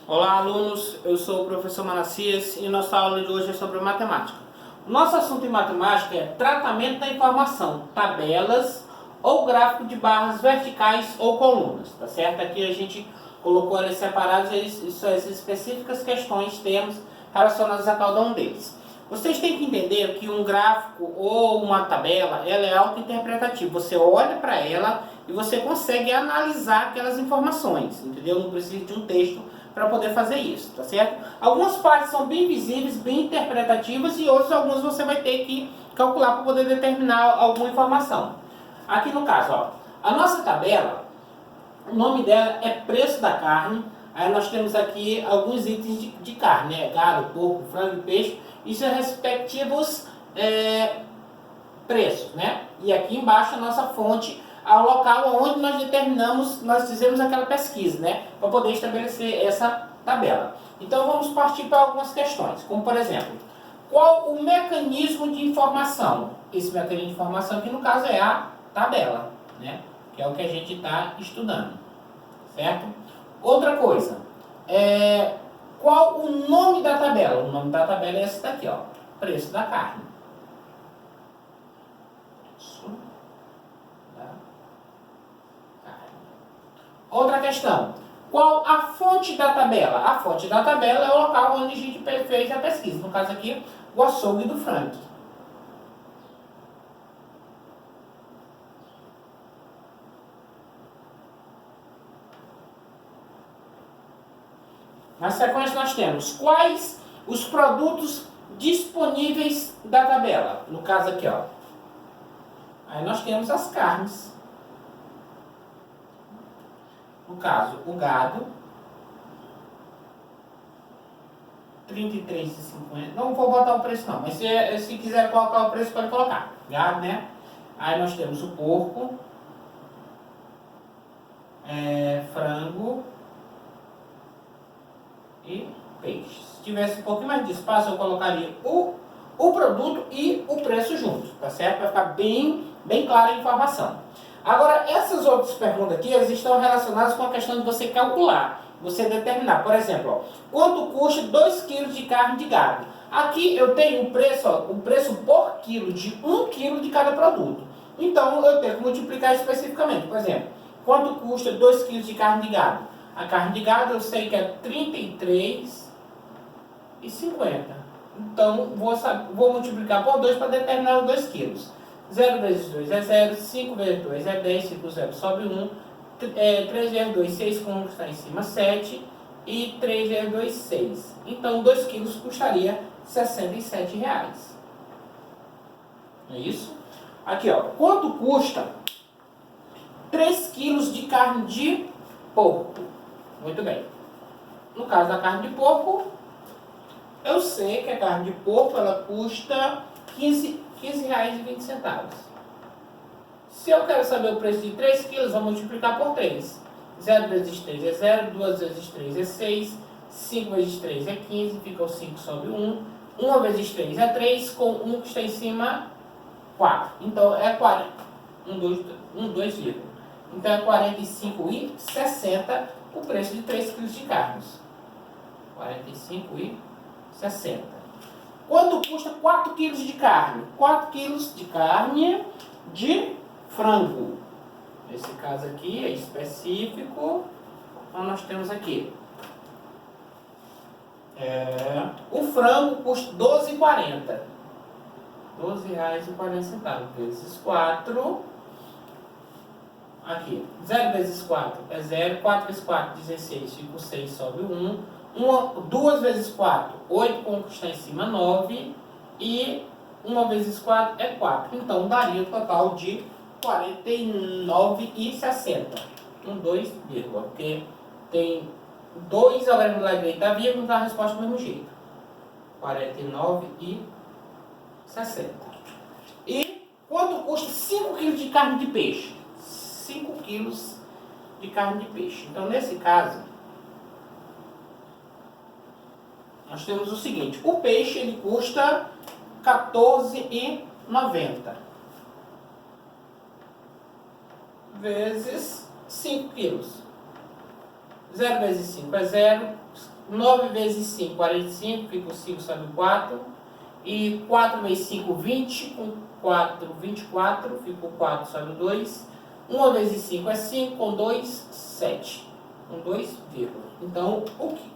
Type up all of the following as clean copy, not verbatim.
Olá, alunos, eu sou o professor Manassias e nossa aula de hoje é sobre matemática. O nosso assunto em matemática é tratamento da informação, tabelas ou gráfico de barras verticais ou colunas, tá certo? Aqui a gente colocou eles separados, são as específicas questões, termos relacionados a cada um deles. Vocês têm que entender que um gráfico ou uma tabela, ela é autointerpretativa. Você olha para ela e você consegue analisar aquelas informações, entendeu? Não precisa de um texto para poder fazer isso, tá certo? Algumas partes são bem visíveis, bem interpretativas e algumas você vai ter que calcular para poder determinar alguma informação. Aqui no caso, ó, a nossa tabela, o nome dela é preço da carne. Aí nós temos aqui alguns itens de carne, né? Gado, porco, frango e peixe. Isso é respectivos preços, né? E aqui embaixo a nossa fonte, ao local onde nós determinamos, nós fizemos aquela pesquisa, né? Para poder estabelecer essa tabela. Então vamos partir para algumas questões, como por exemplo, qual o mecanismo de informação? Esse mecanismo de informação aqui no caso é a tabela, né? Que é o que a gente está estudando, certo? Outra coisa, qual o nome da tabela? O nome da tabela é esse daqui, ó, preço da carne. Preço da carne. Outra questão, qual a fonte da tabela? A fonte da tabela é o local onde a gente fez a pesquisa, no caso aqui, o açougue do Frank. Na sequência nós temos quais os produtos disponíveis da tabela. No caso aqui, ó. Aí nós temos as carnes. No caso, o gado. R$ 33,50. Não vou botar o preço não, mas se quiser colocar o preço, pode colocar. Gado, né? Aí nós temos o porco. Frango. E peixe. Se tivesse um pouquinho mais de espaço, eu colocaria o produto e o preço juntos, tá certo? Para ficar bem clara a informação. Agora, essas outras perguntas aqui, elas estão relacionadas com a questão de você calcular, você determinar. Por exemplo, ó, quanto custa 2 kg de carne de gado? Aqui eu tenho o preço por quilo de 1 kg de cada produto. Então, eu tenho que multiplicar especificamente. Por exemplo, quanto custa 2 kg de carne de gado? A carne de gado eu sei que é R$ 33,50. Então, vou multiplicar por 2 para determinar os 2 quilos. 0 vezes 2 é 0, 5 vezes 2 é 10, 5 0 sobe 1, 3 vezes 2, 6, com 1 está em cima, 7, e 3 vezes 2, 6. Então, 2 quilos custaria R$ 67. É isso? Aqui, ó. Quanto custa 3 quilos de carne de porco? Muito bem. No caso da carne de porco, eu sei que a carne de porco ela custa R$ 15,20. Se eu quero saber o preço de 3 quilos, vou multiplicar por 3. 0 vezes 3 é 0, 2 vezes 3 é 6, 5 vezes 3 é 15, fica o 5 sobre 1. 1 vezes 3 é 3, com 1 que está em cima, 4. Então é 40. 2, então é 45,60 o preço de 3 kg de carnes. 45,60. Quanto custa 4 kg de carne? 4 kg de carne de frango. Nesse caso aqui é específico. Então nós temos aqui. O frango custa R$ 12,40. R$ 12,40 vezes 4. Aqui, 0 vezes 4 é 0, 4 vezes 4, 16, fica o 6 sobre 1. 2 vezes 4, 8, com o que está em cima, 9. E 1 vezes 4 é 4. Então, daria um total de 49,60. 2, vírgula, porque tem 2 algarismos lá direito da vírgula, dá a resposta do mesmo jeito. 49,60. E quanto custa 5 kg de carne de peixe? 5 quilos de carne de peixe. Então, nesse caso, nós temos o seguinte. O peixe, ele custa R$ 14,90. Vezes 5 quilos. 0 vezes 5 é 0. 9 vezes 5, 45, fica o 5, sobe o 4. E 4 vezes 5, 20, com 4, 24, fica o 4, sobe o 2. 1 vezes 5 é 5, com 2, 7. Com 2, vírgula. Então,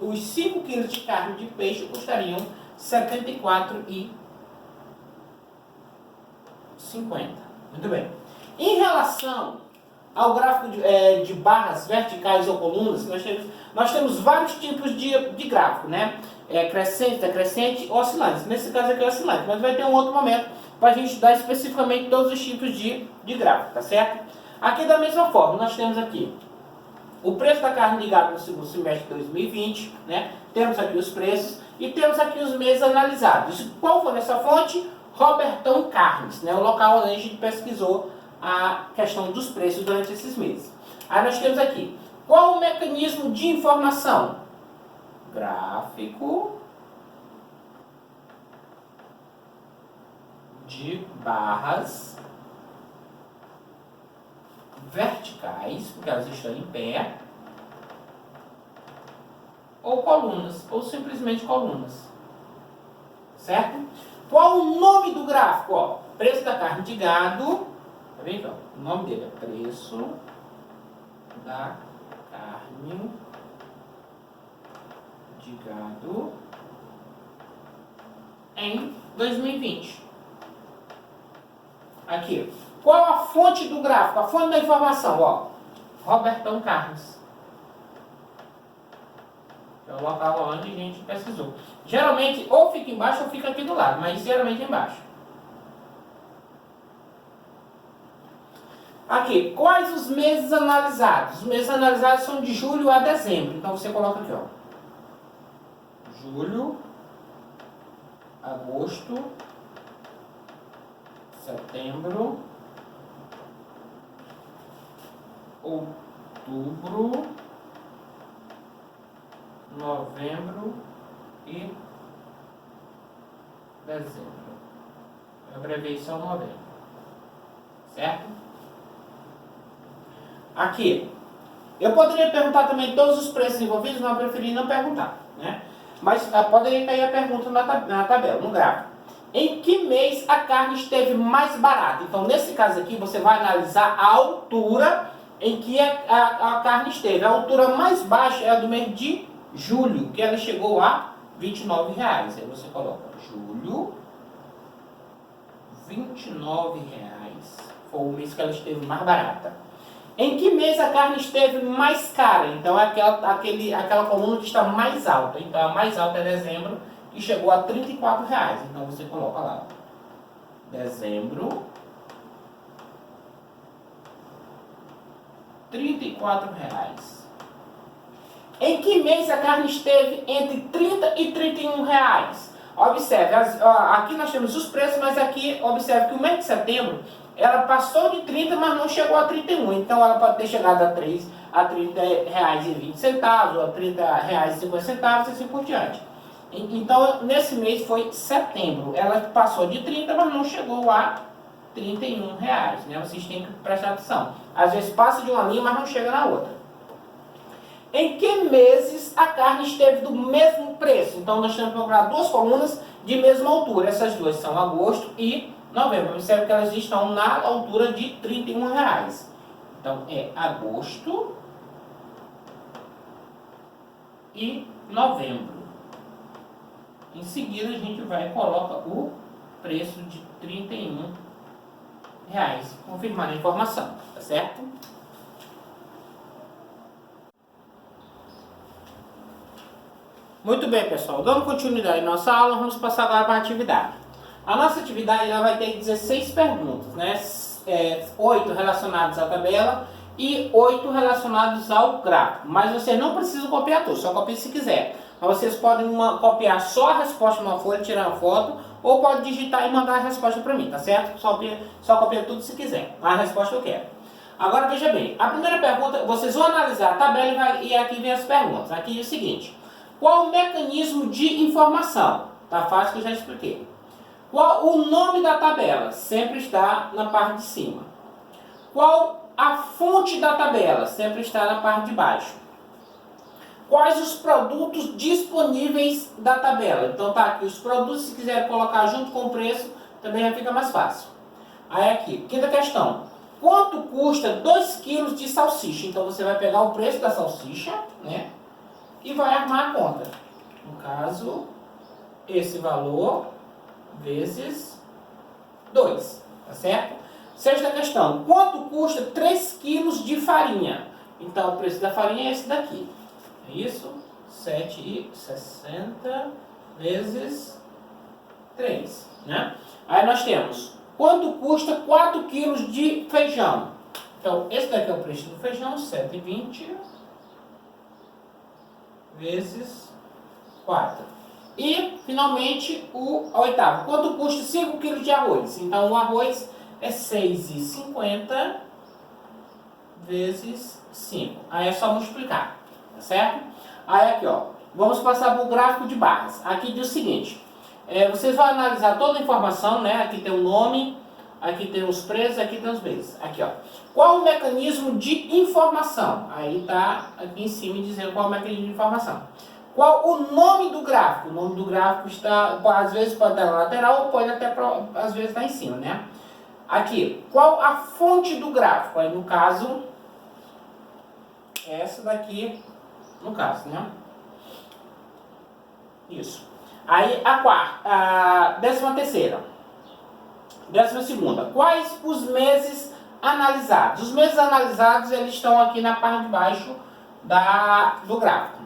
os 5 kg de carne de peixe custariam R$ 74,50. Muito bem. Em relação ao gráfico de barras verticais ou colunas, nós temos vários tipos de gráfico, né? Crescente, decrescente, oscilante. Nesse caso aqui é oscilante, mas vai ter um outro momento para a gente estudar especificamente todos os tipos de gráfico, tá certo? Aqui da mesma forma, nós temos aqui o preço da carne de gado no segundo semestre de 2020, né? Temos aqui os preços e temos aqui os meses analisados. Qual foi essa fonte? Robertão Carnes, né? O local onde a gente pesquisou a questão dos preços durante esses meses. Aí nós temos aqui, qual o mecanismo de informação? Gráfico de barras verticais, porque elas estão em pé, ou colunas, ou simplesmente colunas, certo? Qual o nome do gráfico? Ó, preço da carne de gado, tá vendo? O nome dele é preço da carne de gado em 2020. Aqui. Qual a fonte do gráfico? A fonte da informação, ó. Robertão Carnes. É o local onde a gente pesquisou. Geralmente, ou fica embaixo ou fica aqui do lado, mas geralmente é embaixo. Aqui, quais os meses analisados? Os meses analisados são de julho a dezembro. Então você coloca aqui, ó. Julho, agosto, setembro, outubro, novembro e dezembro. Eu abreviei só novembro. Certo? Aqui. Eu poderia perguntar também todos os preços envolvidos, mas eu preferi não perguntar, né? Mas poderia cair a pergunta na tabela, no gráfico. Em que mês a carne esteve mais barata? Então, nesse caso aqui, você vai analisar a altura em que a carne esteve. A altura mais baixa é a do mês de julho, que ela chegou a R$ 29,00. Aí você coloca julho, R$ 29,00. Foi o mês que ela esteve mais barata. Em que mês a carne esteve mais cara? Então é aquela coluna que está mais alta. Então a mais alta é dezembro e chegou a R$ 34,00. Então você coloca lá. Dezembro, R$ 34,00. Em que mês a carne esteve entre 30 e 31 reais? Observe, aqui nós temos os preços, mas aqui observe que o mês de setembro ela passou de 30, mas não chegou a 31. Então ela pode ter chegado a R$ 30,20 ou a R$ 30,50 e assim por diante. Então nesse mês foi setembro. Ela passou de 30, mas não chegou a R$ 31,00. Né? Vocês têm que prestar atenção. Às vezes passa de uma linha, mas não chega na outra. Em que meses a carne esteve do mesmo preço? Então nós temos que procurar duas colunas de mesma altura. Essas duas são agosto e novembro. Observe que elas estão na altura de R$ 31,00. Então é agosto e novembro. Em seguida a gente vai e coloca o preço de R$ 31,00. Confirmando a informação, tá certo? Muito bem, pessoal. Dando continuidade à nossa aula, vamos passar agora para a atividade. A nossa atividade ela vai ter 16 perguntas, né? 8 relacionadas à tabela e 8 relacionadas ao gráfico. Mas vocês não precisam copiar tudo, só copie se quiser. Mas vocês podem copiar só a resposta numa folha, tirar uma foto, ou pode digitar e mandar a resposta para mim, tá certo? Só copia tudo se quiser. A resposta eu quero. Agora veja bem, a primeira pergunta, vocês vão analisar a tabela e aqui vem as perguntas. Aqui é o seguinte: qual o mecanismo de informação? Tá fácil que eu já expliquei. Qual o nome da tabela? Sempre está na parte de cima. Qual a fonte da tabela? Sempre está na parte de baixo. quais os produtos disponíveis da tabela. Então tá aqui os produtos, se quiser colocar junto com o preço, também já fica mais fácil. Aí aqui, quinta questão. Quanto custa 2 kg de salsicha? Então você vai pegar o preço da salsicha, né? E vai armar a conta. No caso, esse valor vezes 2, tá certo? Sexta questão. Quanto custa 3 kg de farinha? Então o preço da farinha é esse daqui. É isso? 7,60 vezes 3, né? Aí nós temos, quanto custa 4 kg de feijão? Então, esse daqui é o preço do feijão, 7,20 vezes 4. E, finalmente, o oitavo. Quanto custa 5 kg de arroz? Então, o arroz é 6,50 vezes 5. Aí é só multiplicar, tá certo? Aí aqui, ó, vamos passar para o gráfico de barras. Aqui diz o seguinte, vocês vão analisar toda a informação, né? Aqui tem o nome, aqui tem os preços, aqui tem os bens. Aqui, ó. Qual o mecanismo de informação? Aí tá aqui em cima dizendo qual é o mecanismo de informação. Qual o nome do gráfico? O nome do gráfico está, às vezes pode estar na lateral, ou pode até, às vezes, estar em cima, né? Aqui, qual a fonte do gráfico? Aí, no caso, essa daqui, no caso, né? Isso. Aí, a 13ª. 12ª. Quais os meses analisados? Os meses analisados, eles estão aqui na parte de baixo do gráfico.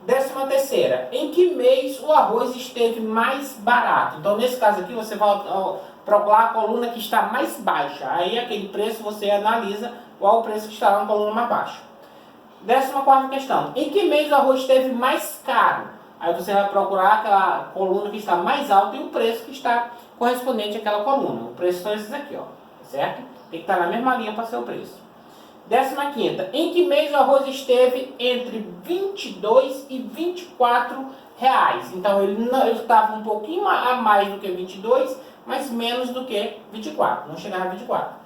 13ª. Em que mês o arroz esteve mais barato? Então, nesse caso aqui, você vai procurar a coluna que está mais baixa. Aí, aquele preço, você analisa qual o preço que está na coluna mais baixa. 14ª questão. Em que mês o arroz esteve mais caro? Aí você vai procurar aquela coluna que está mais alta e o preço que está correspondente àquela coluna. O preço são esses aqui, ó. Certo? Tem que estar na mesma linha para ser o preço. 15ª. Em que mês o arroz esteve entre 22 e 24 reais? Então ele estava um pouquinho a mais do que 22, mas menos do que 24. Não chegava a 24.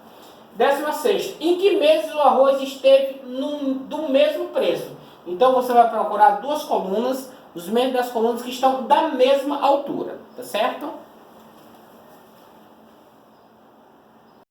16ª. Em que mês o arroz esteve do mesmo preço? Então você vai procurar duas colunas, os meses das colunas que estão da mesma altura, tá certo?